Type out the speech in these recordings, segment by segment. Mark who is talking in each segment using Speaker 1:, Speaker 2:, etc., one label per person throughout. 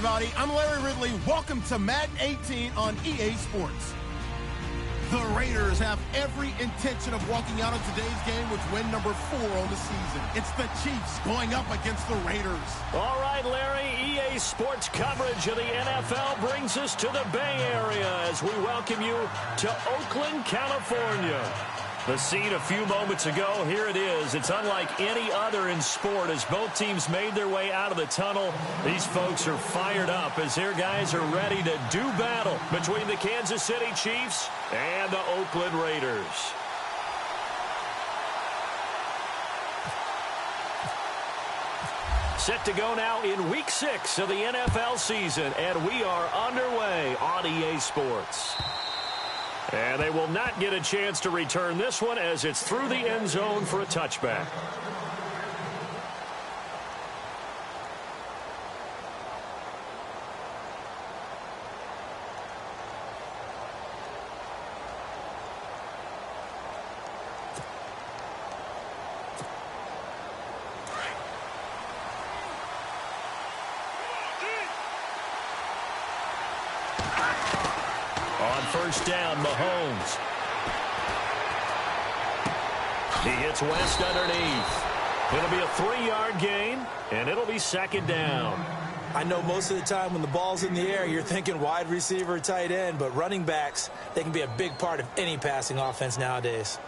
Speaker 1: everybody. I'm Larry Ridley. Welcome to Madden 18 on EA Sports. The Raiders have every intention of walking out of today's game with win number 4 on the season. It's the Chiefs going up against the Raiders.
Speaker 2: All right, Larry, EA Sports coverage of the NFL brings us to the Bay Area as we welcome you to Oakland, California. The scene a few moments ago, here it is. It's unlike any other in sport as both teams made their way out of the tunnel. These folks are fired up as their guys are ready to do battle between the Kansas City Chiefs and the Oakland Raiders. Set to go now in Week 6 of the NFL season, and we are underway on EA Sports. And they will not get a chance to return this one as it's through the end zone for a touchback. On first down, Mahomes. He hits West underneath. It'll be a 3-yard gain, and it'll be second down.
Speaker 3: I know most of the time when the ball's in the air, you're thinking wide receiver, tight end, but running backs, they can be a big part of any passing offense nowadays.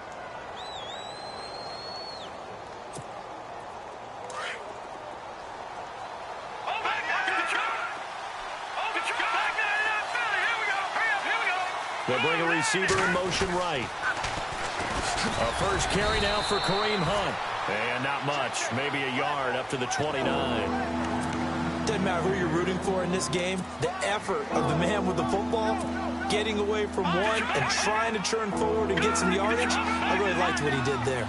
Speaker 2: They'll bring a receiver in motion right. A first carry now for Kareem Hunt. And not much. Maybe a yard up to the 29.
Speaker 3: Doesn't matter who you're rooting for in this game. The effort of the man with the football, getting away from one and trying to turn forward and get some yardage, I really liked what he did there.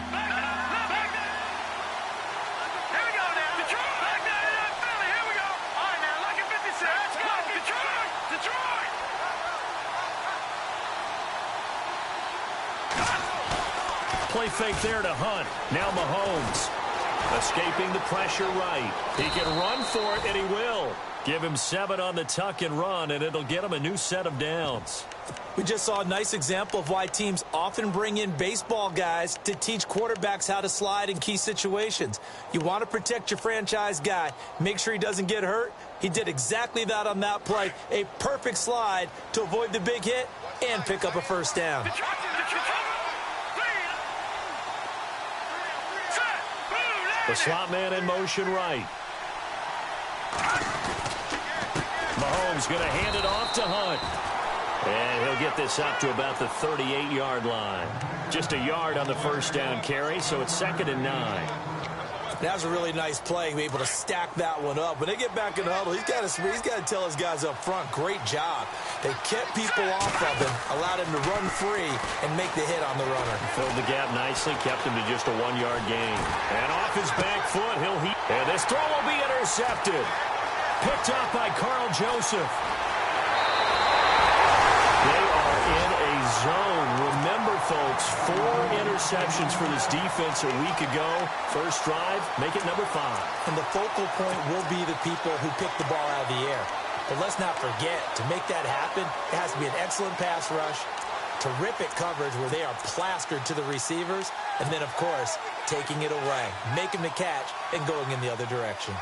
Speaker 2: Play fake there to Hunt. Now Mahomes. Escaping the pressure right. He can run for it, and he will. Give him 7 on the tuck and run, and it'll get him a new set of downs.
Speaker 3: We just saw a nice example of why teams often bring in baseball guys to teach quarterbacks how to slide in key situations. You want to protect your franchise guy. Make sure he doesn't get hurt. He did exactly that on that play. A perfect slide to avoid the big hit and pick up a first down.
Speaker 2: The slot man in motion right. Mahomes going to hand it off to Hunt. And he'll get this up to about the 38-yard line. Just a yard on the first down carry, so it's 2nd and 9.
Speaker 3: That was a really nice play, able to stack that one up. When they get back in the huddle, he's got to tell his guys up front, great job. They kept people off of him, allowed him to run free and make the hit on the runner.
Speaker 2: Filled the gap nicely, kept him to just a 1-yard gain. And off his back foot, and this throw will be intercepted. Picked up by Carl Joseph. They are in a zone. Remember, folks, 4 interceptions for this defense a week ago. First drive, make it number 5.
Speaker 3: And the focal point will be the people who pick the ball out of the air. But let's not forget, to make that happen, it has to be an excellent pass rush, terrific coverage where they are plastered to the receivers, and then, of course, taking it away, making the catch, and going in the other direction.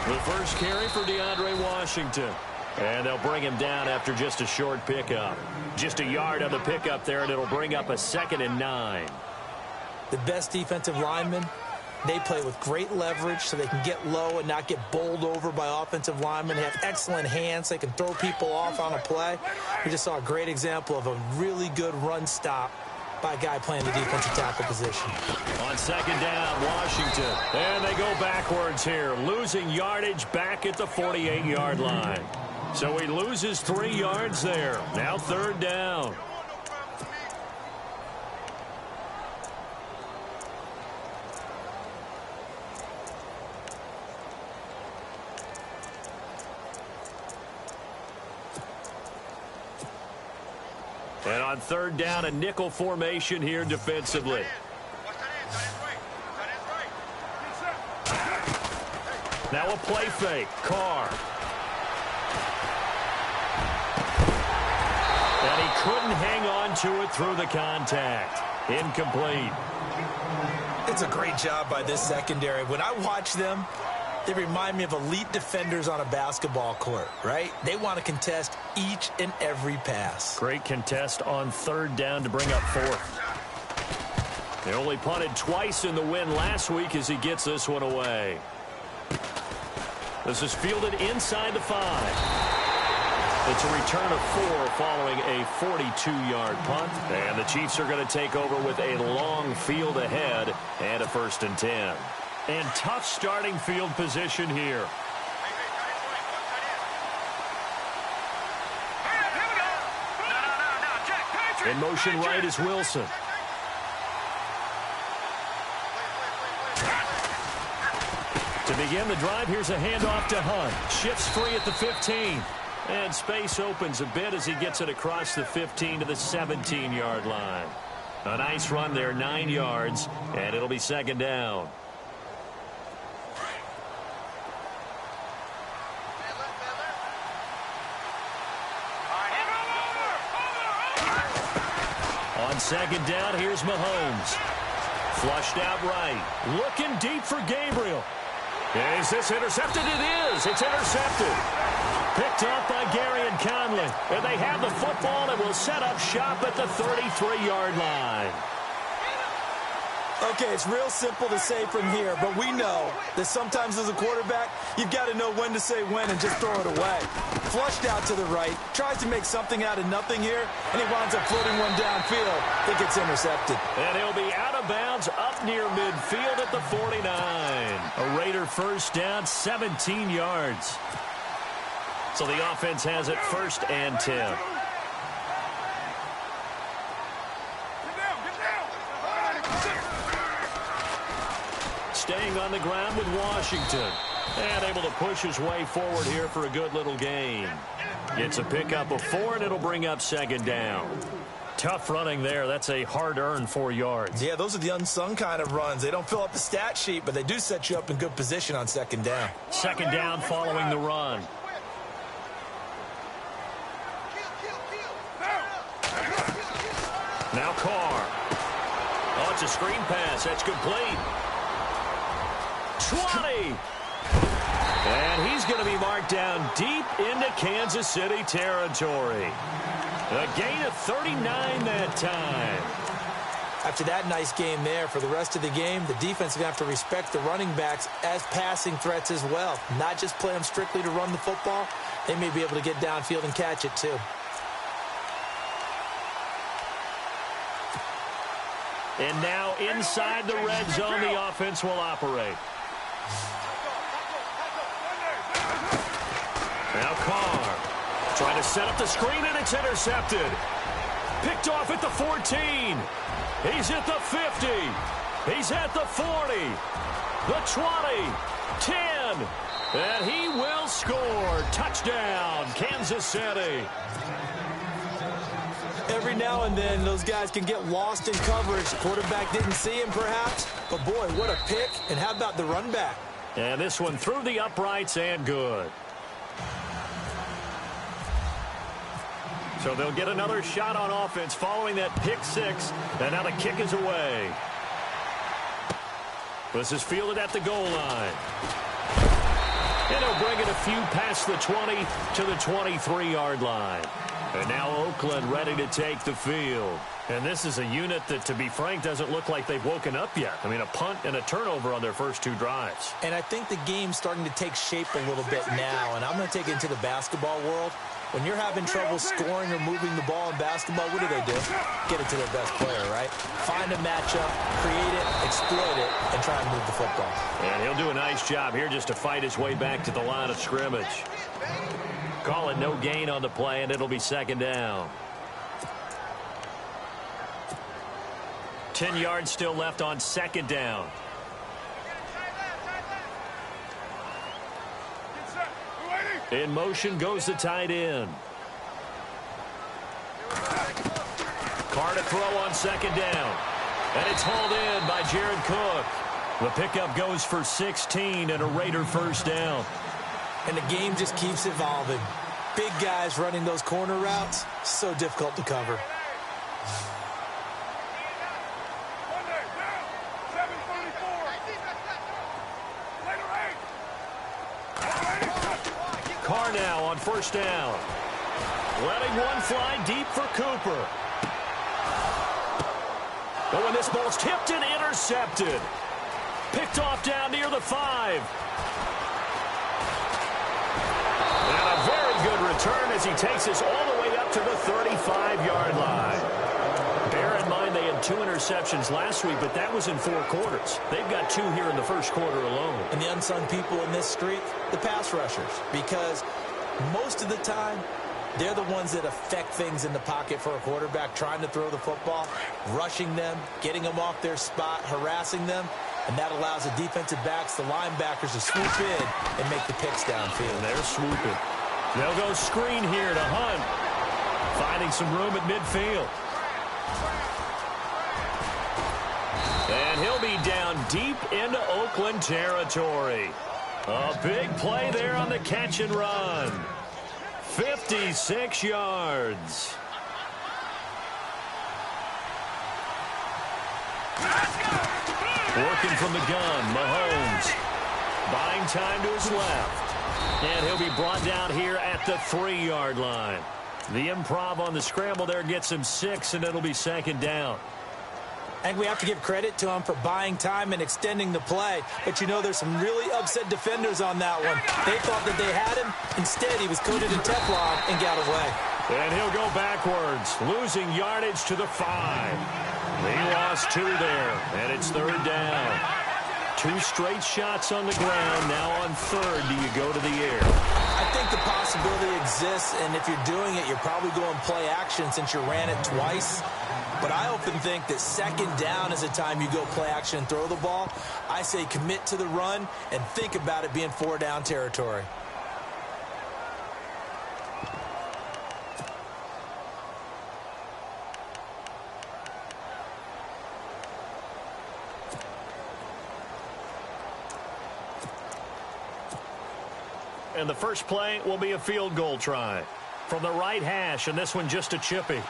Speaker 2: The first carry for DeAndre Washington. And they'll bring him down after just a short pickup. Just a yard on the pickup there, and it'll bring up a 2nd and 9.
Speaker 3: The best defensive linemen, they play with great leverage so they can get low and not get bowled over by offensive linemen. They have excellent hands. They can throw people off on a play. We just saw a great example of a really good run stop by a guy playing the defensive tackle position.
Speaker 2: On 2nd down, Washington. And they go backwards here, losing yardage back at the 48-yard line. So he loses 3 yards there. Now 3rd down. And on 3rd down, a nickel formation here defensively. Now a play fake. Carr. And he couldn't hang on to it through the contact. Incomplete.
Speaker 3: It's a great job by this secondary. When I watch them, they remind me of elite defenders on a basketball court, right? They want to contest each and every pass.
Speaker 2: Great contest on third down to bring up fourth. They only punted twice in the win last week as he gets this one away. This is fielded inside the 5. It's a return of 4 following a 42-yard punt. And the Chiefs are going to take over with a long field ahead and a 1st and 10. And tough starting field position here. In motion right is Wilson. To begin the drive, here's a handoff to Hunt. Shifts free at the 15. And space opens a bit as he gets it across the 15 to the 17-yard line. A nice run there, 9 yards, and it'll be 2nd down. On 2nd down, here's Mahomes. Flushed out right. Looking deep for Gabriel. Is this intercepted? It is. It's intercepted. Picked up by Gary and Conley. And they have the football and will set up shop at the 33-yard line.
Speaker 3: Okay, it's real simple to say from here, but we know that sometimes as a quarterback, you've got to know when to say when and just throw it away. Flushed out to the right, tries to make something out of nothing here, and he winds up floating one downfield that gets intercepted.
Speaker 2: And he'll be out of bounds up near midfield at the 49. A Raider 1st down, 17 yards. So the offense has it 1st and 10. Staying on the ground with Washington. And able to push his way forward here for a good little gain. It's a pickup of 4, and it'll bring up 2nd down. Tough running there. That's a hard-earned 4 yards.
Speaker 3: Yeah, those are the unsung kind of runs. They don't fill up the stat sheet, but they do set you up in good position on 2nd down.
Speaker 2: 2nd down following the run. Now Carr. Oh, it's a screen pass. That's complete. 20. And he's going to be marked down deep into Kansas City territory. A gain of 39 that time.
Speaker 3: After that nice game there, for the rest of the game, the defense is going to have to respect the running backs as passing threats as well. Not just play them strictly to run the football. They may be able to get downfield and catch it too.
Speaker 2: And now inside the red zone, the offense will operate. Now Carr trying to set up the screen, and it's intercepted. Picked off at the 14. He's at the 50. He's at the 40. The 20. 10. And he will score. Touchdown, Kansas City.
Speaker 3: Every now and then, those guys can get lost in coverage. Quarterback didn't see him, perhaps. But, boy, what a pick. And how about the run back?
Speaker 2: And this one through the uprights and good. So they'll get another shot on offense following that pick 6. And now the kick is away. This is fielded at the goal line. And he'll bring it a few past the 20 to the 23-yard line. And now Oakland ready to take the field. And this is a unit that, to be frank, doesn't look like they've woken up yet. I mean, a punt and a turnover on their first 2 drives.
Speaker 3: And I think the game's starting to take shape a little bit now. And I'm going to take it into the basketball world. When you're having trouble scoring or moving the ball in basketball, what do? Get it to their best player, right? Find a matchup, create it, exploit it, and try and move the football.
Speaker 2: And he'll do a nice job here just to fight his way back to the line of scrimmage. Call it no gain on the play, and it'll be 2nd down. 10 yards still left on 2nd down. In motion goes the tight end. Carr to throw on 2nd down. And it's hauled in by Jared Cook. The pickup goes for 16 and a Raider first down.
Speaker 3: And the game just keeps evolving. Big guys running those corner routes, so difficult to cover.
Speaker 2: Carr now on first down. Letting one fly deep for Cooper. But when this ball's tipped and intercepted. Picked off down near the 5. And a very good return as he takes us all the way up to the 35-yard line. Bear in mind they had 2 interceptions last week, but that was in 4 quarters. They've got 2 here in the first quarter alone.
Speaker 3: And the unsung people in this streak, the pass rushers, because most of the time, they're the ones that affect things in the pocket for a quarterback, trying to throw the football, rushing them, getting them off their spot, harassing them, and that allows the defensive backs, the linebackers, to swoop in and make the picks downfield.
Speaker 2: And they're swooping. They'll go screen here to Hunt, finding some room at midfield. And he'll be down deep into Oakland territory. A big play there on the catch and run. 56 yards. Working from the gun, Mahomes. Buying time to his left. And he'll be brought down here at the 3-yard line. The improv on the scramble there gets him 6, and it'll be second down.
Speaker 3: And we have to give credit to him for buying time and extending the play. But, you know, there's some really upset defenders on that one. They thought that they had him. Instead, he was coated in Teflon and got away.
Speaker 2: And he'll go backwards, losing yardage to the 5. They lost 2 there, and it's third down. 2 straight shots on the ground. Now on third, do you go to the air?
Speaker 3: I think the possibility exists, and if you're doing it, you're probably going play action since you ran it twice. But I often think that second down is the time you go play action and throw the ball. I say commit to the run and think about it being 4-down territory.
Speaker 2: And the first play will be a field goal try from the right hash, and this one just a chippy.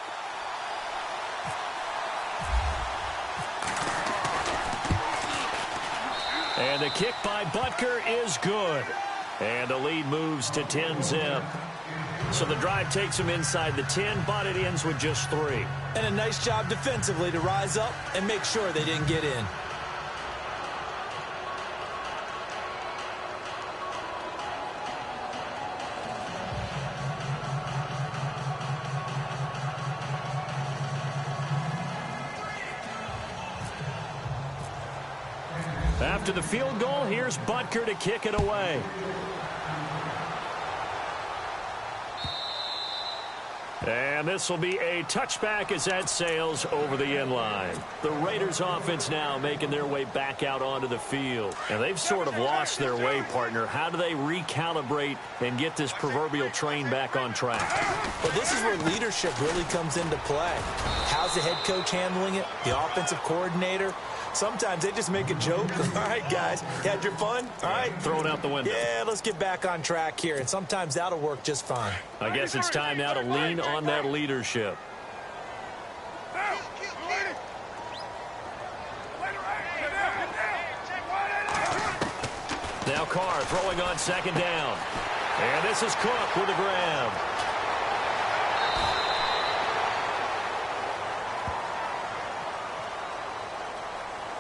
Speaker 2: And the kick by Butker is good. And the lead moves to 10-zip. So the drive takes him inside the 10, but it ends with just 3.
Speaker 3: And a nice job defensively to rise up and make sure they didn't get in.
Speaker 2: After the field goal, here's Butker to kick it away. And this will be a touchback as that sails over the end line. The Raiders offense now making their way back out onto the field. And they've sort of lost their way, partner. How do they recalibrate and get this proverbial train back on track?
Speaker 3: Well, this is where leadership really comes into play. How's the head coach handling it? The offensive coordinator? Sometimes they just make a joke. All right, guys, you had your fun? All right.
Speaker 2: Throw it out the window.
Speaker 3: Yeah, let's get back on track here. And sometimes that'll work just fine.
Speaker 2: I guess it's time now to lean on that leadership. Now Carr throwing on second down. And this is Cook with a grab.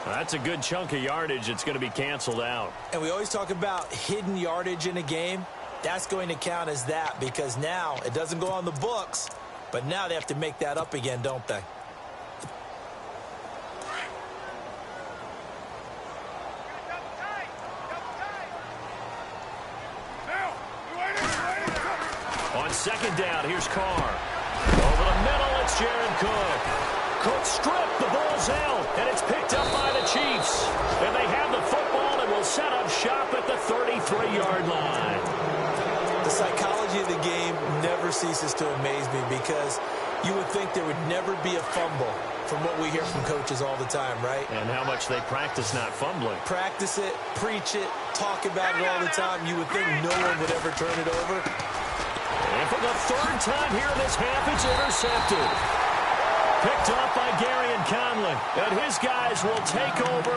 Speaker 2: That's a good chunk of yardage. It's going to be canceled out.
Speaker 3: And we always talk about hidden yardage in a game. That's going to count as that because now it doesn't go on the books, but now they have to make that up again, don't they?
Speaker 2: On second down, here's Carr. Over the middle, it's Jared Cook. Cook stripped, the ball's out, and it's picked up by the Chiefs. And they have the football and will set up shop at the 33-yard line.
Speaker 3: The psychology of the game never ceases to amaze me because You would think there would never be a fumble from what we hear from coaches all the time, right?
Speaker 2: And how much they practice not fumbling.
Speaker 3: Practice it, preach it, talk about it all the time. You would think no one would ever turn it over.
Speaker 2: And for the third time here in this half, it's intercepted. Picked off by Gary and Conley. And his guys will take over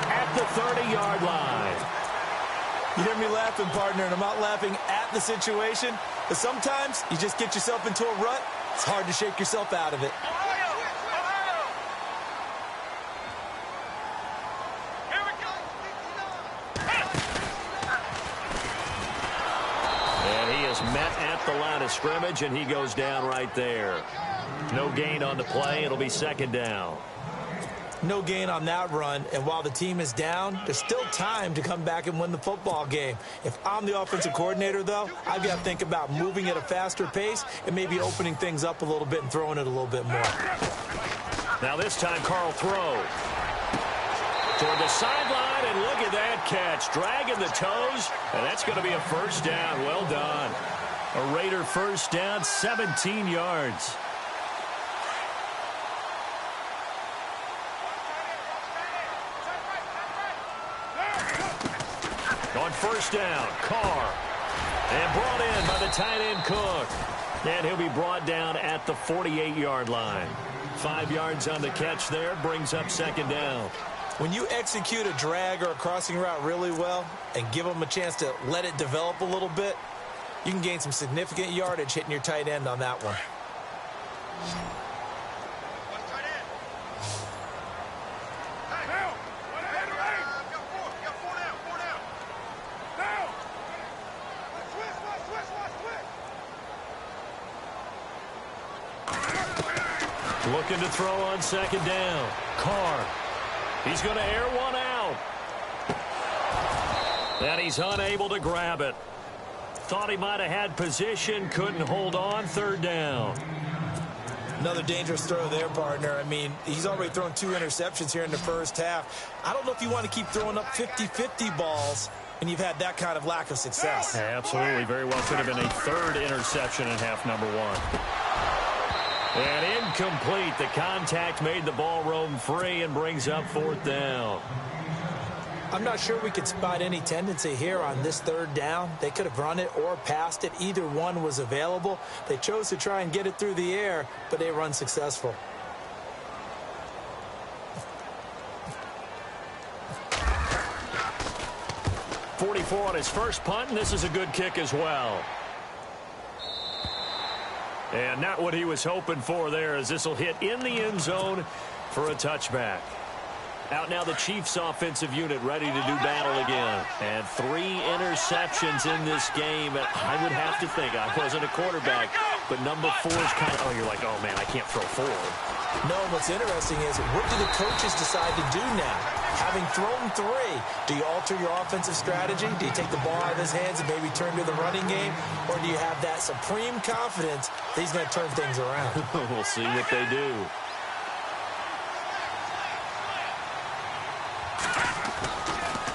Speaker 2: at the 30-yard line.
Speaker 3: You hear me laughing, partner, and I'm not laughing at the situation. But sometimes you just get yourself into a rut. It's hard to shake yourself out of it.
Speaker 2: Met at the line of scrimmage, and he goes down right there. No gain on the play. It'll be second down.
Speaker 3: No gain on that run, and while the team is down, there's still time to come back and win the football game. If I'm the offensive coordinator, though, I've got to think about moving at a faster pace and maybe opening things up a little bit and throwing it a little bit more.
Speaker 2: Now this time, Carl throws toward the sideline, and look at that catch. Dragging the toes, and that's going to be a first down. Well done. A Raider first down, 17 yards. On first down, Carr. And brought in by the tight end, Cook. And he'll be brought down at the 48-yard line. 5 yards on the catch there, brings up second down.
Speaker 3: When you execute a drag or a crossing route really well and give them a chance to let it develop a little bit, you can gain some significant yardage hitting your tight end on that one.
Speaker 2: Looking to throw on second down. Carr. He's going to air one out. And he's unable to grab it. Thought he might have had position, couldn't hold on. Third down.
Speaker 3: Another dangerous throw there, partner. I mean, he's already thrown 2 interceptions here in the first half. I don't know if you want to keep throwing up 50-50 balls when you've had that kind of lack of success.
Speaker 2: Yeah, absolutely. Very well could have been a third interception in half number 1. And incomplete. The contact made the ball roam free and brings up fourth down.
Speaker 3: I'm not sure we could spot any tendency here on this third down. They could have run it or passed it. Either one was available. They chose to try and get it through the air, but they were unsuccessful.
Speaker 2: .44 on his first punt, and this is a good kick as well. And not what he was hoping for there, as this will hit in the end zone for a touchback. Out now the Chiefs offensive unit ready to do battle again. And 3 interceptions in this game. And I would have to think, I wasn't a quarterback, but number 4 is kind of, you're like, oh man, I can't throw forward.
Speaker 3: No, what's interesting is, what do the coaches decide to do now? Having thrown 3, do you alter your offensive strategy? Do you take the ball out of his hands and maybe turn to the running game? Or do you have that supreme confidence that he's going to turn things around?
Speaker 2: We'll see what they do.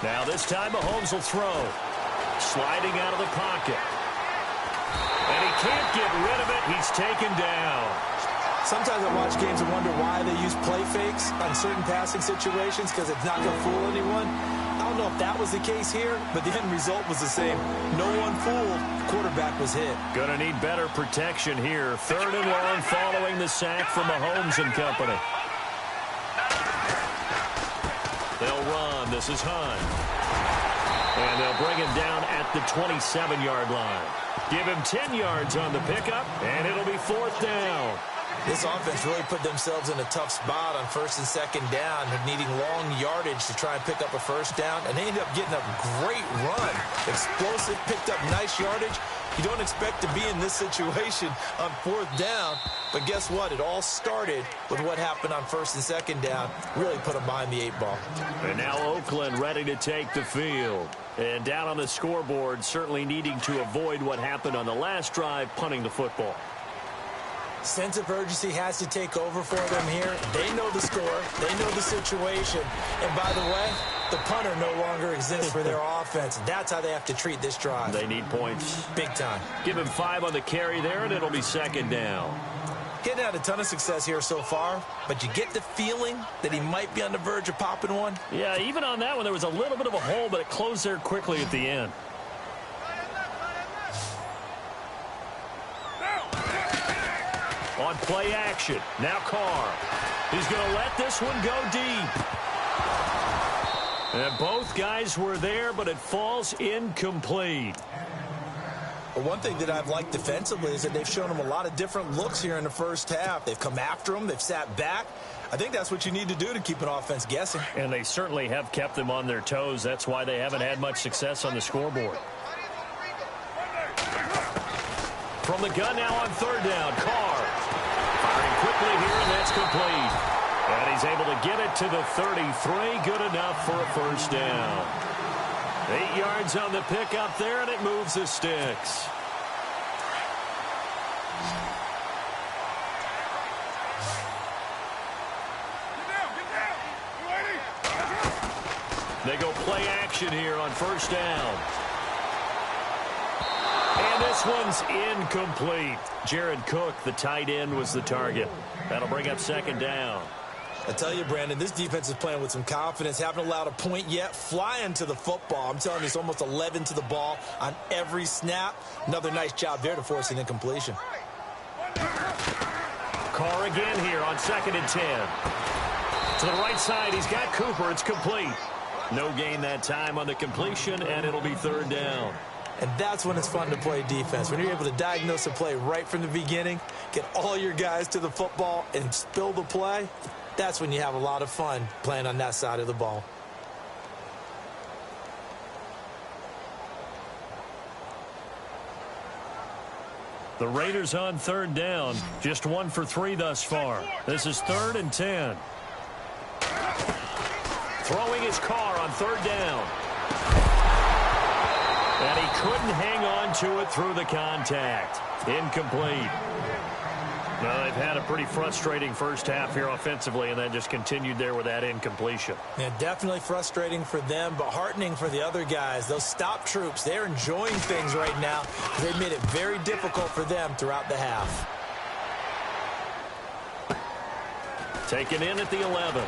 Speaker 2: Now this time Mahomes will throw. Sliding out of the pocket. And he can't get rid of it. He's taken down.
Speaker 3: Sometimes I watch games and wonder why they use play fakes on certain passing situations, because it's not going to fool anyone. I don't know if that was the case here, but the end result was the same. No one fooled. Quarterback was hit.
Speaker 2: Gonna need better protection here. 3rd and long following the sack from Mahomes and company. They'll run. This is Hunt. And they'll bring him down at the 27-yard line. Give him 10 yards on the pickup, and it'll be 4th down.
Speaker 3: This offense really put themselves in a tough spot on 1st and 2nd down, needing long yardage to try and pick up a first down, and they ended up getting a great run. Explosive, picked up nice yardage. You don't expect to be in this situation on 4th down, but guess what? It all started with what happened on 1st and 2nd down. Really put them behind the 8 ball.
Speaker 2: And now Oakland ready to take the field. And down on the scoreboard, certainly needing to avoid what happened on the last drive, punting the football.
Speaker 3: Sense of urgency has to take over for them here. They know the score. They know the situation. And by the way, the punter no longer exists for their offense. That's how they have to treat this drive.
Speaker 2: They need points.
Speaker 3: Big time.
Speaker 2: Give him 5 on the carry there, and it'll be 2nd down.
Speaker 3: Getting had a ton of success here so far, but you get the feeling that he might be on the verge of popping one.
Speaker 2: Yeah, even on that one, there was a little bit of a hole, but it closed there quickly at the end. On play action, now Carr. He's going to let this one go deep. And both guys were there, but it falls incomplete.
Speaker 3: But one thing that I've liked defensively is that they've shown him a lot of different looks here in the first half. They've come after him. They've sat back. I think that's what you need to do to keep an offense guessing.
Speaker 2: And they certainly have kept them on their toes. That's why they haven't had much success on the scoreboard. From the gun now on third down, Carr. Firing quickly here, and that's complete. And he's able to get it to the 33. Good enough for a first down. 8 yards on the pickup there, and it moves the sticks. They go play action here on first down. And this one's incomplete. Jared Cook, the tight end, was the target. That'll bring up second down.
Speaker 3: I tell you, Brandon, this defense is playing with some confidence. Haven't allowed a point yet. Flying to the football. I'm telling you, it's almost 11 to the ball on every snap. Another nice job there to force an incompletion.
Speaker 2: Carr again here on 2nd and 10. To the right side, he's got Cooper. It's complete. No gain that time on the completion, and it'll be third down.
Speaker 3: And that's when it's fun to play defense. When you're able to diagnose a play right from the beginning, get all your guys to the football, and spill the play, that's when you have a lot of fun playing on that side of the ball.
Speaker 2: The Raiders on third down. Just 1 for 3 thus far. This is 3rd and 10. Throwing his Carr on third down. And he couldn't hang on to it through the contact. Incomplete. Now, they've had a pretty frustrating first half here offensively, and then just continued there with that incompletion.
Speaker 3: Yeah, definitely frustrating for them, but heartening for the other guys. Those stop troops, they're enjoying things right now. They've made it very difficult for them throughout the half.
Speaker 2: Taken in at the 11.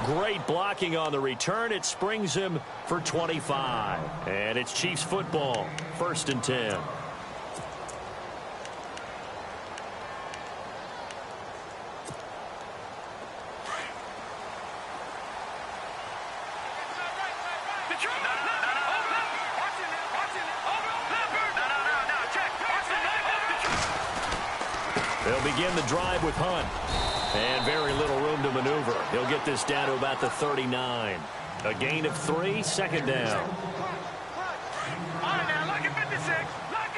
Speaker 2: Great blocking on the return. It springs him for 25. And it's Chiefs football. 1st and 10. They'll begin the drive with Hunt. And very little room to maneuver. He'll get this down to about the 39. A gain of 3, 2nd down.
Speaker 4: All right, now, lock it, 56. Lock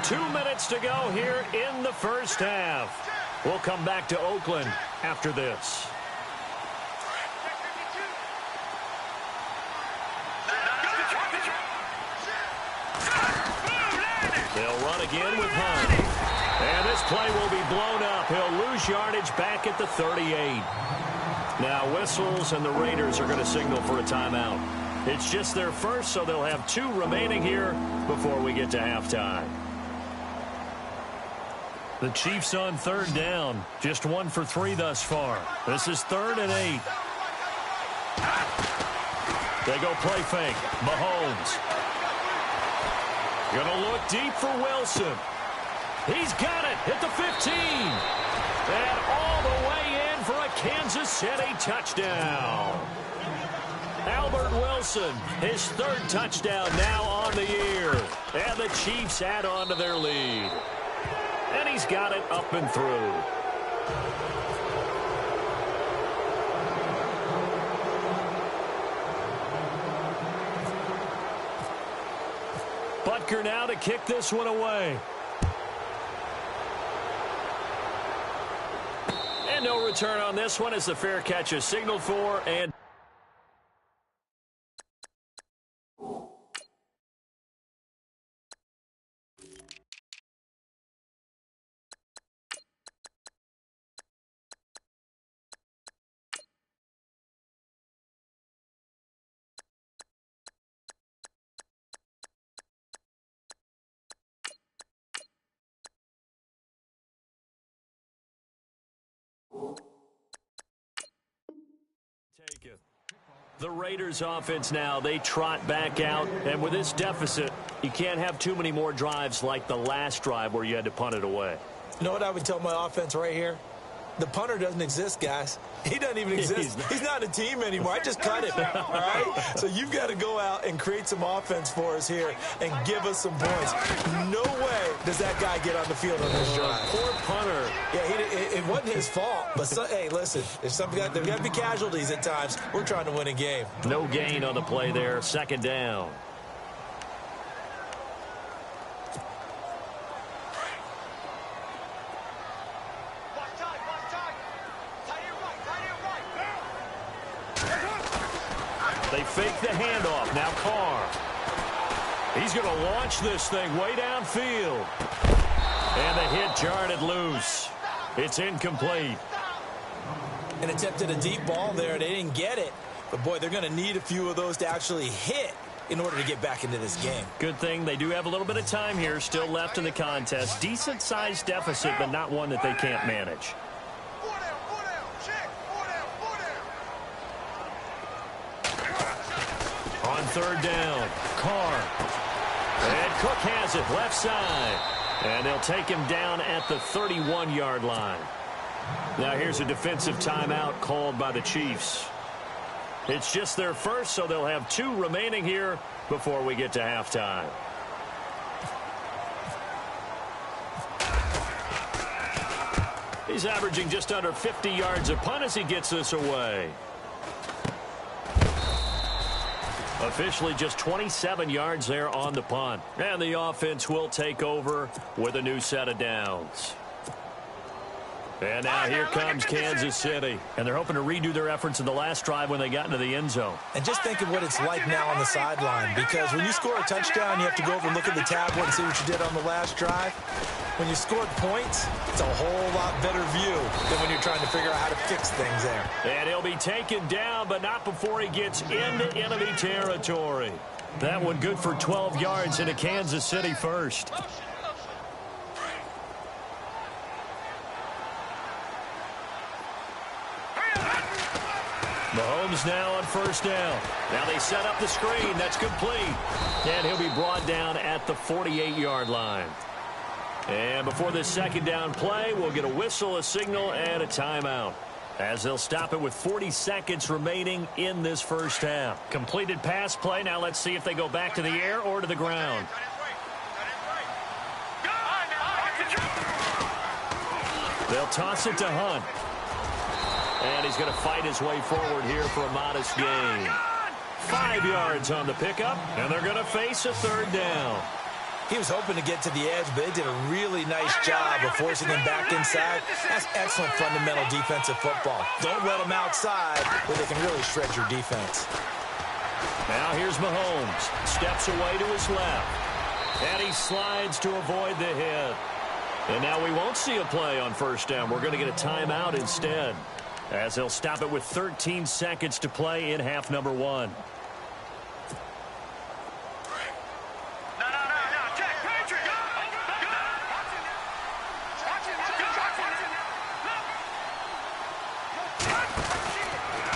Speaker 4: it.
Speaker 2: 2 minutes to go here in the first half. We'll come back to Oakland after this. They'll run again with Hunt. And this play will be blown up. He'll lose yardage back at the 38. Now whistles, and the Raiders are going to signal for a timeout. It's just their first, so they'll have 2 remaining here before we get to halftime. The Chiefs on third down. Just 1 for 3 thus far. This is 3rd and 8. They go play fake. Mahomes. Gonna look deep for Wilson. He's got it at the 15. And all the way in for a Kansas City touchdown. Albert Wilson, his 3rd touchdown now on the year. And the Chiefs add on to their lead. And he's got it up and through. Butker now to kick this one away. And no return on this one as the fair catch is signaled for. And The Raiders offense now, they trot back out, and with this deficit, you can't have too many more drives like the last drive where you had to punt it away.
Speaker 3: You know what I would tell my offense right here? The punter doesn't exist, guys. He doesn't even exist. He's not a team anymore. I just cut him, all right? So you've got to go out and create some offense for us here and give us some points. No way does that guy get on the field on this drive.
Speaker 2: Poor punter.
Speaker 3: Yeah, it wasn't his fault. But, hey, listen, there's got to be casualties at times. We're trying to win a game.
Speaker 2: No gain on the play there. Second down. They fake the handoff. Now Carr. He's going to launch this thing way downfield. And the hit jarred it loose. It's incomplete.
Speaker 3: And attempted a deep ball there. They didn't get it. But, boy, they're going to need a few of those to actually hit in order to get back into this game.
Speaker 2: Good thing they do have a little bit of time here still left in the contest. Decent-sized deficit, but not one that they can't manage. On third down, Carr. And Cook has it left side. And they'll take him down at the 31-yard line. Now here's a defensive timeout called by the Chiefs. It's just their first, so they'll have 2 remaining here before we get to halftime. He's averaging just under 50 yards a punt as he gets this away. Officially just 27 yards there on the punt. And the offense will take over with a new set of downs. And now here comes Kansas City. And they're hoping to redo their efforts in the last drive when they got into the end zone.
Speaker 3: And just think of what it's like now on the sideline. Because when you score a touchdown, you have to go over and look at the tablet and see what you did on the last drive. When you scored points, it's a whole lot better view than when you're trying to figure out how to fix things there.
Speaker 2: And he'll be taken down, but not before he gets into enemy territory. That one good for 12 yards into Kansas City first. Mahomes now on first down. Now they set up the screen. That's complete. And he'll be brought down at the 48-yard line. And before this second down play, we'll get a whistle, a signal, and a timeout, as they'll stop it with 40 seconds remaining in this first half. Completed pass play. Now let's see if they go back to the air or to the ground. They'll toss it to Hunt. And he's going to fight his way forward here for a modest gain. 5 yards on the pickup, and they're going to face a third down.
Speaker 3: He was hoping to get to the edge, but they did a really nice job of forcing him back inside. That's excellent fundamental defensive football. Don't let him outside where they can really shred your defense.
Speaker 2: Now here's Mahomes. Steps away to his left. And he slides to avoid the hit. And now we won't see a play on first down. We're going to get a timeout instead, as they'll stop it with 13 seconds to play in half number 1.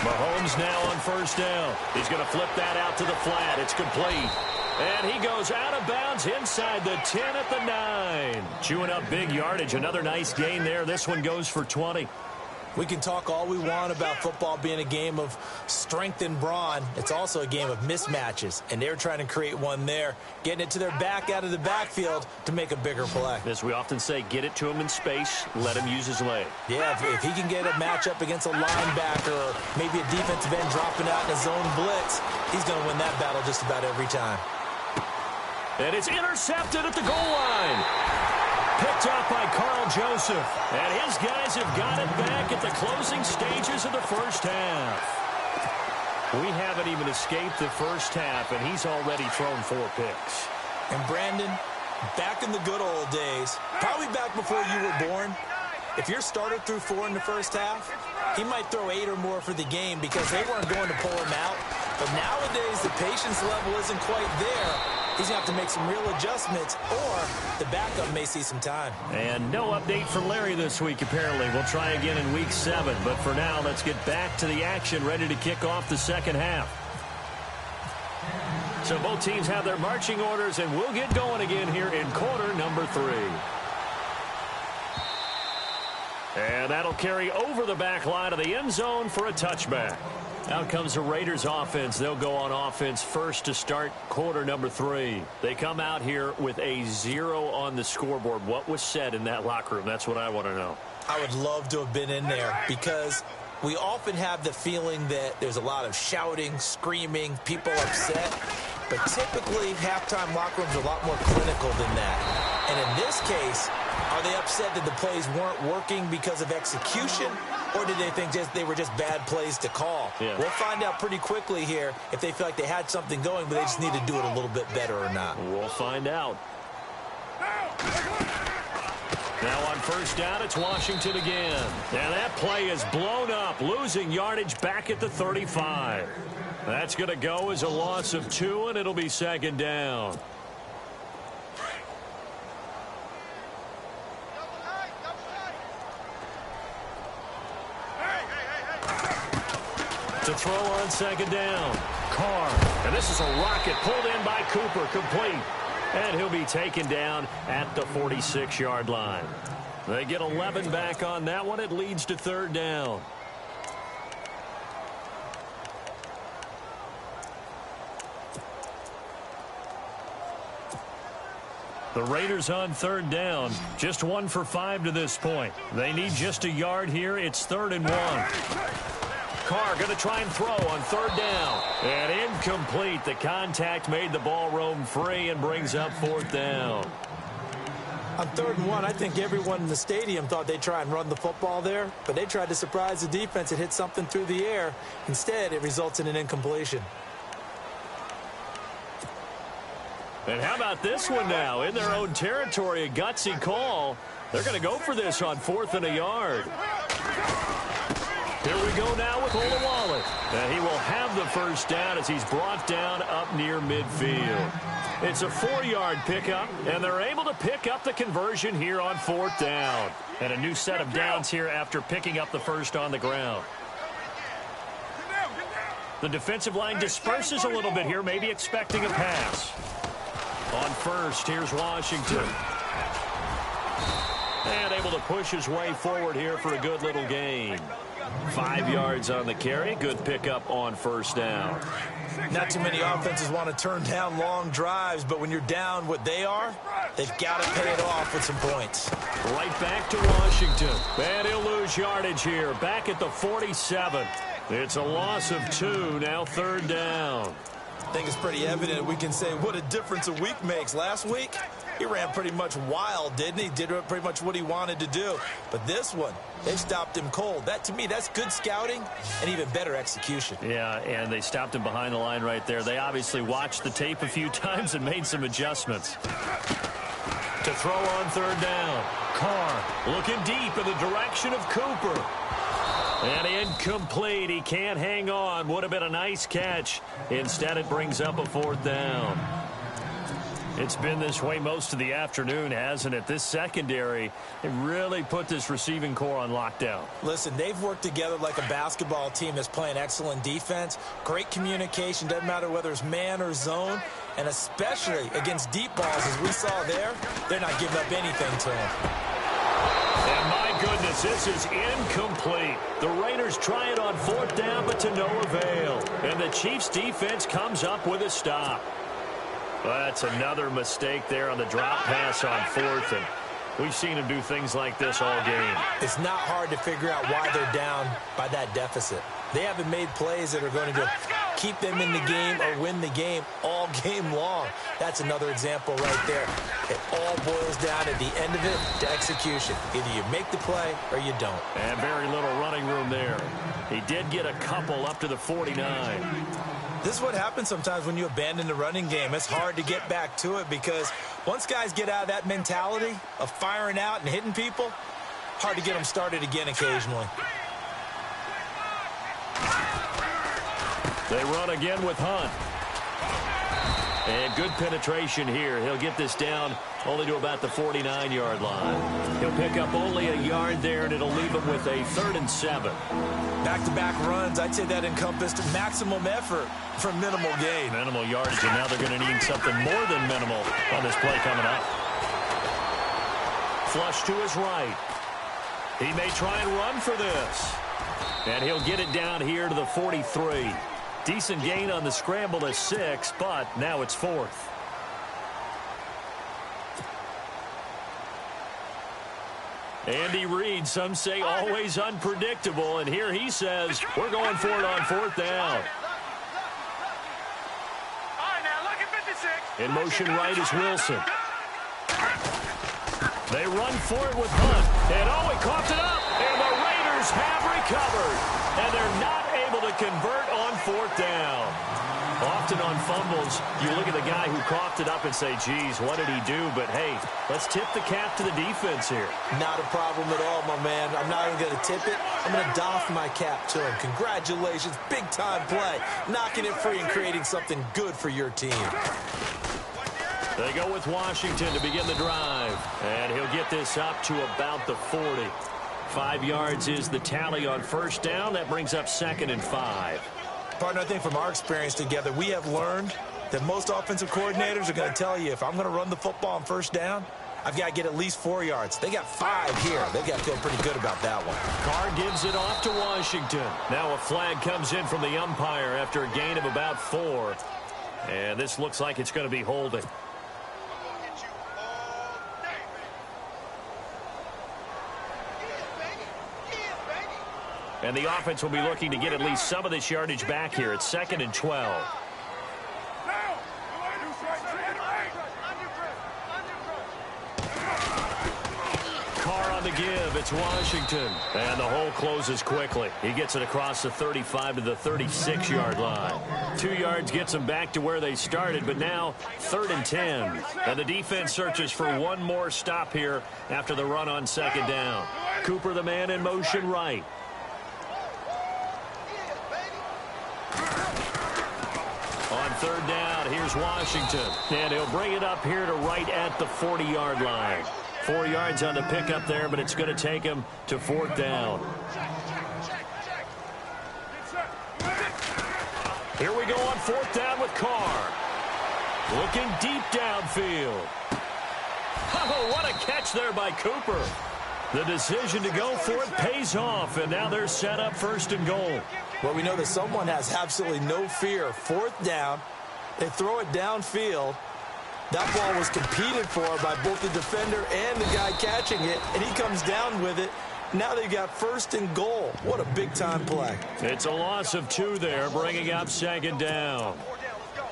Speaker 2: Mahomes now on first down. He's going to flip that out to the flat. It's complete. And he goes out of bounds inside the 10 at the 9. Chewing up big yardage. Another nice gain there. This one goes for 20.
Speaker 3: We can talk all we want about football being a game of strength and brawn. It's also a game of mismatches, and they're trying to create one there, getting it to their back out of the backfield to make a bigger play.
Speaker 2: As we often say, get it to him in space, let him use his leg.
Speaker 3: Yeah, if he can get a matchup against a linebacker or maybe a defensive end dropping out in a zone blitz, he's going to win that battle just about every time.
Speaker 2: And it's intercepted at the goal line. Picked off by Carl Joseph. And his guys have got it back at the closing stages of the first half. We haven't even escaped the first half, and he's already thrown 4 picks.
Speaker 3: And Brandon, back in the good old days, probably back before you were born, if your starter threw 4 in the first half, he might throw 8 or more for the game because they weren't going to pull him out. But nowadays, the patience level isn't quite there. he's going to have to make some real adjustments, or the backup may see some time.
Speaker 2: And no update from Larry this week, apparently. We'll try again in Week 7. But for now, let's get back to the action, ready to kick off the second half. So both teams have their marching orders, and we'll get going again here in quarter number 3. And that'll carry over the back line of the end zone for a touchback. Out comes the Raiders offense. They'll go on offense first to start quarter number 3. They come out here with a 0 on the scoreboard. What was said in that locker room? That's what I want to know.
Speaker 3: I would love to have been in there, because we often have the feeling that there's a lot of shouting, screaming, people upset. But typically, halftime locker rooms are a lot more clinical than that. And in this case, are they upset that the plays weren't working because of execution, or did they think they were just bad plays to call?
Speaker 2: Yeah.
Speaker 3: We'll find out pretty quickly here if they feel like they had something going, but they just need to do it a little bit better or not.
Speaker 2: We'll find out. Now on first down, it's Washington again. And that play is blown up, losing yardage back at the 35. That's going to go as a loss of 2, and it'll be second down. To throw on second down, Carr. And this is a rocket pulled in by Cooper, complete. And he'll be taken down at the 46-yard line. They get 11 back on that one. It leads to third down. The Raiders on third down, just 1 for 5 to this point. They need just a yard here. It's 3rd and 1. Carr going to try and throw on third down. And incomplete. The contact made the ball roam free and brings up 4th down.
Speaker 3: On 3rd and 1, I think everyone in the stadium thought they'd try and run the football there, but they tried to surprise the defense and hit something through the air. Instead, it results in an incompletion.
Speaker 2: And how about this one now? In their own territory, a gutsy call. They're going to go for this on 4th and a yard. Here we go now with Olawale. And he will have the first down as he's brought down up near midfield. It's a 4-yard pickup, and they're able to pick up the conversion here on 4th down. And a new set of downs here after picking up the first on the ground. The defensive line disperses a little bit here, maybe expecting a pass. On first, here's Washington. And able to push his way forward here for a good little gain. 5 yards on the carry. Good pickup on first down.
Speaker 3: Not too many offenses want to turn down long drives, but when you're down what they are, they've got to pay it off with some points.
Speaker 2: Right back to Washington. And he'll lose yardage here. Back at the 47. It's a loss of 2. Now 3rd down.
Speaker 3: I think it's pretty evident we can say what a difference a week makes. Last week, he ran pretty much wild, didn't he? Did pretty much what he wanted to do. But this one, they stopped him cold. That, to me, that's good scouting and even better execution.
Speaker 2: Yeah, and they stopped him behind the line right there. They obviously watched the tape a few times and made some adjustments. To throw on 3rd down, Carr looking deep in the direction of Cooper. And incomplete. He can't hang on. Would have been a nice catch. Instead, it brings up a 4th down. It's been this way most of the afternoon, hasn't it? This secondary, it really put this receiving core on lockdown.
Speaker 3: Listen, they've worked together like a basketball team that's playing excellent defense. Great communication. Doesn't matter whether it's man or zone. And especially against deep balls, as we saw there, they're not giving up anything to him.
Speaker 2: And my goodness, this is incomplete. The Raiders try it on 4th down, but to no avail. And the Chiefs' defense comes up with a stop. Well, that's another mistake there on the drop pass on 4th. And we've seen him do things like this all game.
Speaker 3: It's not hard to figure out why they're down by that deficit. They haven't made plays that are going to keep them in the game or win the game all game long. That's another example right there. It all boils down at the end of it to execution. Either you make the play or you don't.
Speaker 2: And very little running room there. He did get a couple up to the 49.
Speaker 3: This is what happens sometimes when you abandon the running game. It's hard to get back to it because once guys get out of that mentality of firing out and hitting people, hard to get them started again occasionally.
Speaker 2: They run again with Hunt. And good penetration here. He'll get this down only to about the 49-yard line. He'll pick up only a yard there, and it'll leave him with a 3rd and 7.
Speaker 3: Back-to-back runs, I'd say that encompassed maximum effort for minimal gain.
Speaker 2: Minimal yardage, and now they're going to need something more than minimal on this play coming up. Flush to his right. He may try and run for this. And he'll get it down here to the 43. Decent gain on the scramble at 6, but now it's 4th. Andy Reid, some say always unpredictable, and here he says, we're going for it on 4th down. In motion right is Wilson. They run for it with Hunt. And oh, he coughed it up. And the Raiders have recovered. And they're not able to convert on 4th down. Often on fumbles, you look at the guy who coughed it up and say, geez, what did he do? But, hey, let's tip the cap to the defense here.
Speaker 3: Not a problem at all, my man. I'm not even going to tip it. I'm going to doff my cap to him. Congratulations. Big-time play. Knocking it free and creating something good for your team.
Speaker 2: They go with Washington to begin the drive. And he'll get this up to about the 40. 5 yards is the tally on 1st down. That brings up 2nd and 5.
Speaker 3: Partner, I think from our experience together, we have learned that most offensive coordinators are going to tell you, if I'm going to run the football on 1st down, I've got to get at least 4 yards. They got 5 here. They've got to feel pretty good about that one.
Speaker 2: Carr gives it off to Washington. Now a flag comes in from the umpire after a gain of about 4. And this looks like it's going to be holding. And the offense will be looking to get at least some of this yardage back here. It's 2nd and 12. Carr on the give. It's Washington. And the hole closes quickly. He gets it across the 35 to the 36-yard line. 2 yards gets them back to where they started, but now 3rd and 10. And the defense searches for one more stop here after the run on 2nd down. Cooper, the man in motion right. On 3rd down, here's Washington. And he'll bring it up here to right at the 40-yard line. 4 yards on the pickup there, but it's going to take him to 4th down. Here we go on 4th down with Carr. Looking deep downfield. Oh, what a catch there by Cooper. The decision to go for it pays off, and now they're set up 1st and goal.
Speaker 3: Well, we know that someone has absolutely no fear. 4th down, they throw it downfield. That ball was competed for by both the defender and the guy catching it, and he comes down with it. Now they've got 1st and goal. What a big-time play.
Speaker 2: It's a loss of 2 there, bringing up 2nd down.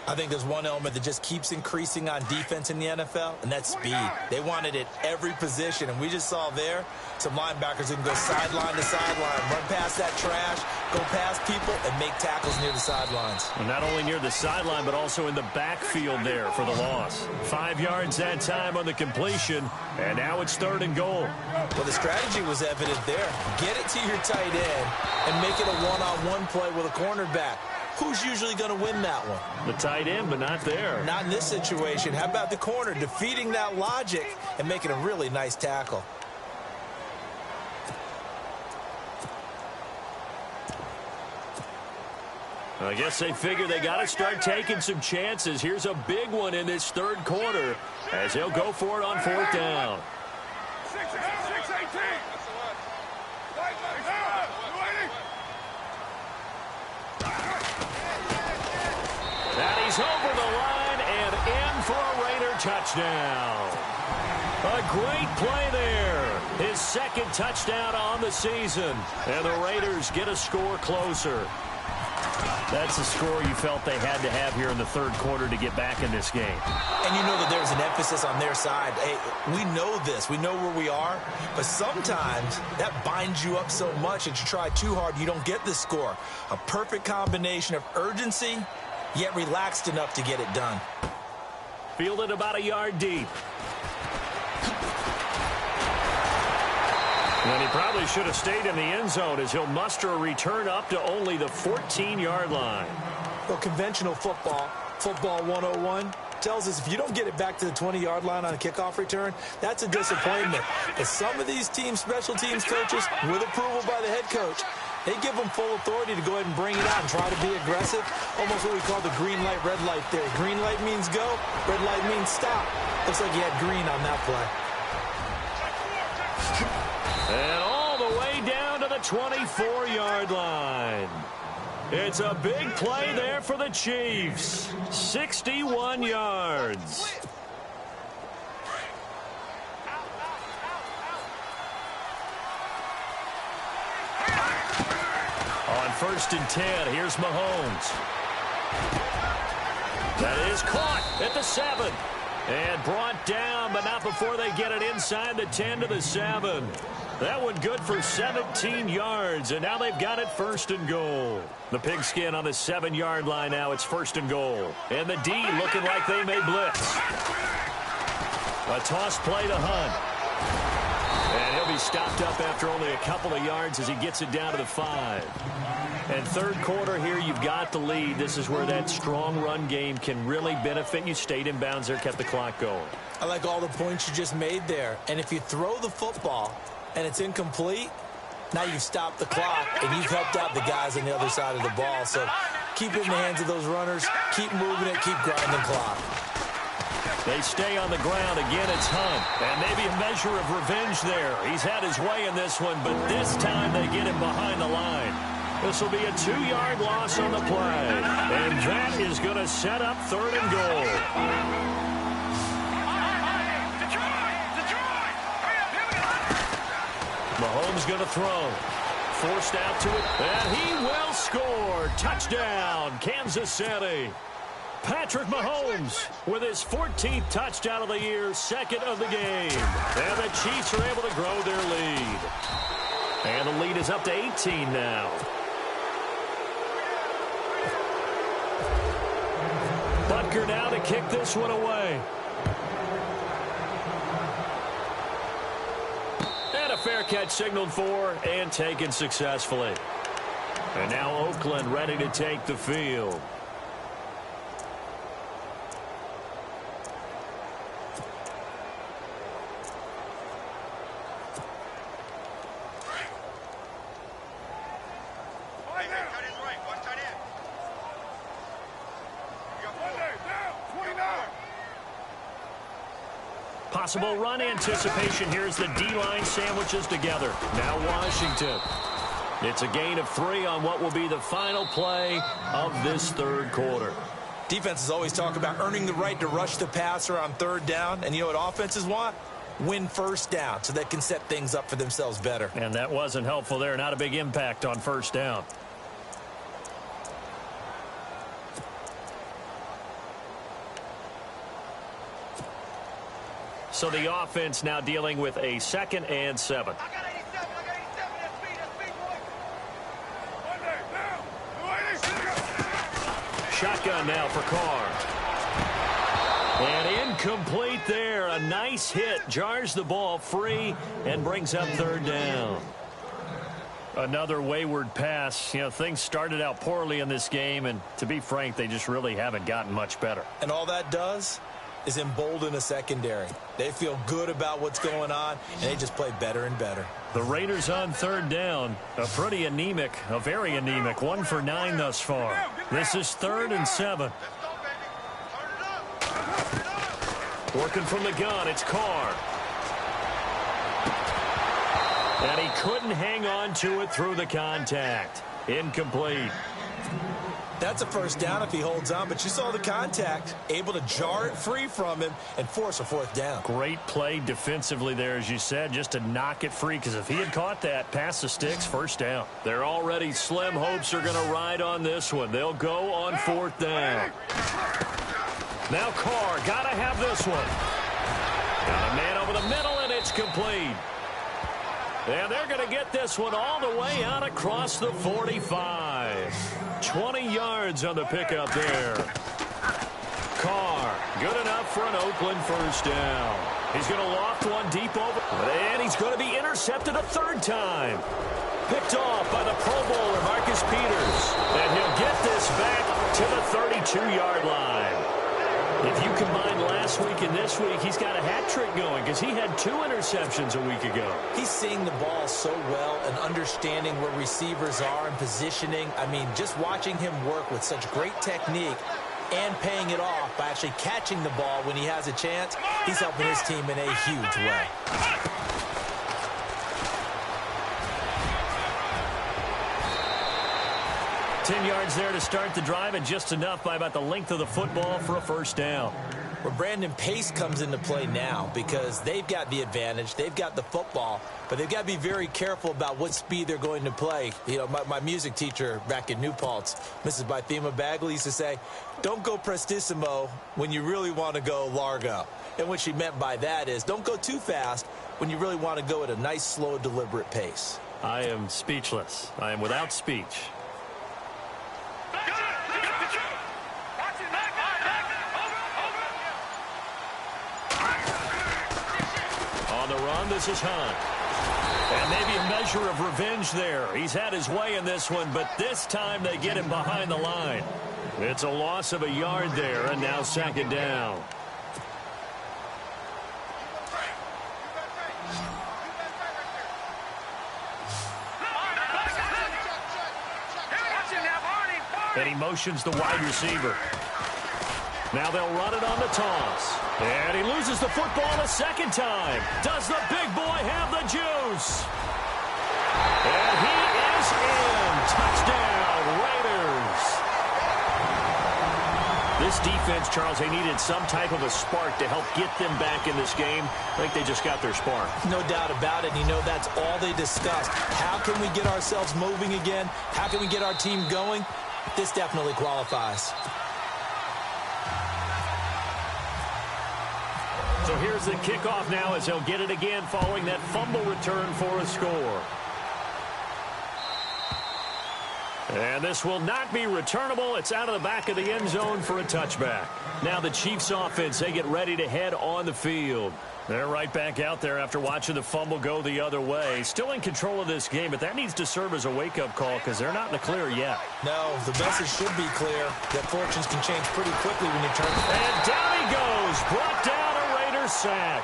Speaker 3: I think there's one element that just keeps increasing on defense in the NFL, and that's speed. They want it at every position, and we just saw there some linebackers who can go sideline to sideline, run past that trash, go past people, and make tackles near the sidelines.
Speaker 2: And not only near the sideline, but also in the backfield there for the loss. 5 yards that time on the completion, and now it's 3rd and goal.
Speaker 3: Well, the strategy was evident there. Get it to your tight end and make it a one-on-one play with a cornerback. Who's usually going to win that one?
Speaker 2: The tight end, but not there.
Speaker 3: Not in this situation. How about the corner defeating that logic and making a really nice tackle?
Speaker 2: I guess they figure they got to start taking some chances. Here's a big one in this 3rd quarter as they'll go for it on 4th down.
Speaker 4: 6-18.
Speaker 2: And he's over the line and in for a Raider touchdown. A great play there. His 2nd touchdown on the season. And the Raiders get a score closer. That's the score you felt they had to have here in the 3rd quarter to get back in this game.
Speaker 3: And you know that there's an emphasis on their side. Hey, we know this. We know where we are. But sometimes that binds you up so much that you try too hard, you don't get the score. A perfect combination of urgency, yet relaxed enough to get it done.
Speaker 2: Fielded about a yard deep. And he probably should have stayed in the end zone as he'll muster a return up to only the 14-yard line.
Speaker 3: Well, conventional football 101, tells us if you don't get it back to the 20-yard line on a kickoff return, that's a disappointment. But some of these special teams coaches, with approval by the head coach, they give them full authority to go ahead and bring it out and try to be aggressive. Almost what we call the green light, red light theory. Green light means go, red light means stop. Looks like he had green on that play.
Speaker 2: And all the way down to the 24-yard line. It's a big play there for the Chiefs. 61 yards. On 1st and 10, here's Mahomes. That is caught at the 7. And brought down, but not before they get it inside the 10 to the 7. That one good for 17 yards, and now they've got it 1st and goal. The pigskin on the 7-yard line now. It's 1st and goal. And the D looking like they may blitz. A toss play to Hunt. And he'll be stopped up after only a couple of yards as he gets it down to the 5. And third quarter here, you've got the lead. This is where that strong run game can really benefit you. Stayed in bounds there, kept the clock going.
Speaker 3: I like all the points you just made there. And if you throw the football and it's incomplete, now you've stopped the clock and you've helped out the guys on the other side of the ball. So keep it in the hands of those runners. Keep moving it. Keep grinding the clock.
Speaker 2: They stay on the ground. Again, it's Hunt. And maybe a measure of revenge there. He's had his way in this one, but this time they get him behind the line. This will be a 2-yard loss on the play. And that is going to set up 3rd and goal. Mahomes going to throw. Forced out to it. And he will score. Touchdown, Kansas City. Patrick Mahomes with his 14th touchdown of the year, 2nd of the game. And the Chiefs are able to grow their lead. And the lead is up to 18 now. Butker now to kick this one away. And a fair catch signaled for and taken successfully. And now Oakland ready to take the field. Possible run anticipation. Here's the D-line sandwiches together. Now Washington. It's a gain of 3 on what will be the final play of this third quarter.
Speaker 3: Defenses always talk about earning the right to rush the passer on 3rd down. And you know what offenses want? Win 1st down so they can set things up for themselves better.
Speaker 2: And that wasn't helpful there. Not a big impact on 1st down. So the offense now dealing with a 2nd and 7. Shotgun now for Carr. And incomplete there. A nice hit. Jars the ball free and brings up 3rd down. Another wayward pass. You know, things started out poorly in this game, and to be frank, they just really haven't gotten much better.
Speaker 3: And all that does is embolden a secondary. They feel good about what's going on, and they just play better and better.
Speaker 2: The Raiders on 3rd down. A pretty anemic, a very anemic. 1 for 9 thus far. This is 3rd and 7. Working from the gun, it's Carr. And he couldn't hang on to it through the contact. Incomplete.
Speaker 3: That's a 1st down if he holds on, but you saw the contact, able to jar it free from him and force a 4th down.
Speaker 2: Great play defensively there, as you said, just to knock it free, because if he had caught that, past the sticks, 1st down. They're already slim hopes are going to ride on this one. They'll go on 4th down. Now Carr, got to have this one. Got a man over the middle, and it's complete. And they're going to get this one all the way out across the 45. 20 yards on the pickup there. Carr, good enough for an Oakland 1st down. He's going to loft one deep over. And he's going to be intercepted a 3rd time. Picked off by the Pro Bowler, Marcus Peters. And he'll get this back to the 32-yard line. If you combine last week and this week, he's got a hat trick going because he had 2 interceptions a week ago.
Speaker 3: He's seeing the ball so well and understanding where receivers are and positioning. I mean, just watching him work with such great technique and paying it off by actually catching the ball when he has a chance, he's helping his team in a huge way.
Speaker 2: Ten yards there to start the drive, and just enough by about the length of the football for a first down.
Speaker 3: Well, Brandon, pace comes into play now because they've got the advantage. They've got the football, but they've got to be very careful about what speed they're going to play. You know, my music teacher back in New Paltz, Mrs. Bythema Bagley, used to say, don't go prestissimo when you really want to go largo. And what she meant by that is don't go too fast when you really want to go at a nice, slow, deliberate pace.
Speaker 2: I am speechless. I am without speech. On the run, this is Hunt. And maybe a measure of revenge there. He's had his way in this one, but this time they get him behind the line. It's a loss of a yard there, and now second down. And he motions the wide receiver. Now they'll run it on the toss. And he loses the football a second time. Does the big boy have the juice? And he is in. Touchdown, Raiders. This defense, Charles, they needed some type of a spark to help get them back in this game. I think they just got their spark.
Speaker 3: No doubt about it. You know, that's all they discussed. How can we get ourselves moving again? How can we get our team going? This definitely qualifies.
Speaker 2: So here's the kickoff now as he'll get it again following that fumble return for a score. And this will not be returnable. It's out of the back of the end zone for a touchback. Now the Chiefs offense, they get ready to head on the field. They're right back out there after watching the fumble go the other way. Still in control of this game, but that needs to serve as a wake-up call because they're not in the clear yet.
Speaker 3: No, the message should be clear that fortunes can change pretty quickly when you turn.
Speaker 2: And down he goes. Brought down a Raiders sack.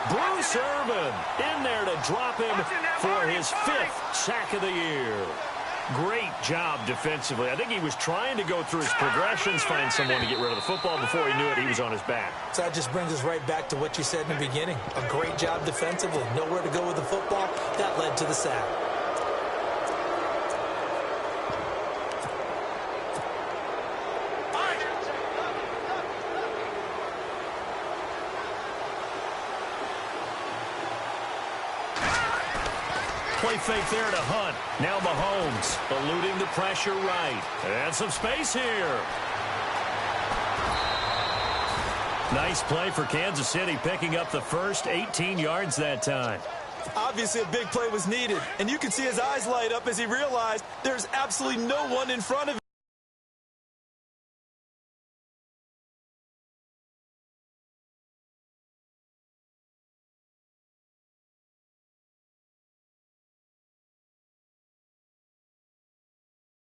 Speaker 2: Bruce Irvin in there to drop him for his 5th sack of the year. Great job defensively. I think he was trying to go through his progressions, find someone to get rid of the football. Before he knew it, he was on his back.
Speaker 3: So that just brings us right back to what you said in the beginning. A great job defensively. Nowhere to go with the football. That led to the sack.
Speaker 2: Play fake there to Hunt. Now Mahomes eluding the pressure right. And some space here. Nice play for Kansas City, picking up the first 18 yards that time.
Speaker 3: Obviously, a big play was needed, and you can see his eyes light up as he realized there's absolutely no one in front of him.